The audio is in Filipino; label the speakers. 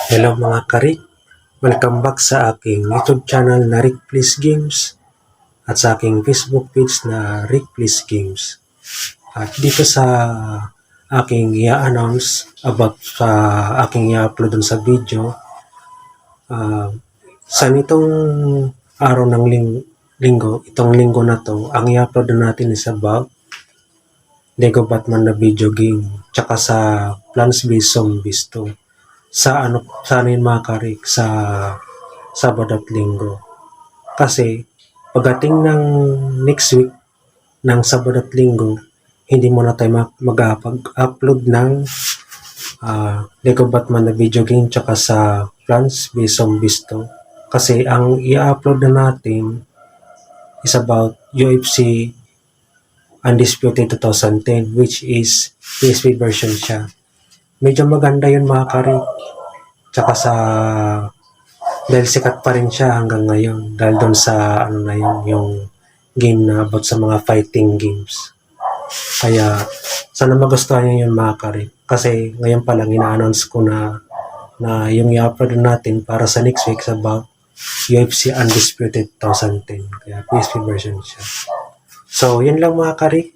Speaker 1: Hello mga karik, welcome back sa aking YouTube channel na Rick Please Games at sa aking Facebook page na Rick Please Games. At dito sa aking i-announce about sa aking i-upload sa video, sa nitong araw ng linggo, itong linggo na to, ang i-upload na natin is about Lego Batman na video game, tsaka sa Plants vs Zombies 2. Sa yun mga karik, sa Sabado at Linggo. Kasi pagdating ng next week ng Sabado at Linggo, hindi mo na tayo mag-upload ng Lego Batman na video game tsaka sa Plants vs Zombies 2. Kasi ang i-upload na natin is about UFC Undisputed 2010, which is PSP version siya. Medyo maganda yun mga karik. Tsaka dahil sikat pa rin siya hanggang ngayon. Dahil doon sa yung game na about sa mga fighting games. Kaya sana magustuhan niyo yun mga karik. Kasi ngayon pa lang ina-announce ko na yung i-upload natin para sa next week about UFC Undisputed 2010. Kaya PSP version siya. So yun lang mga karik.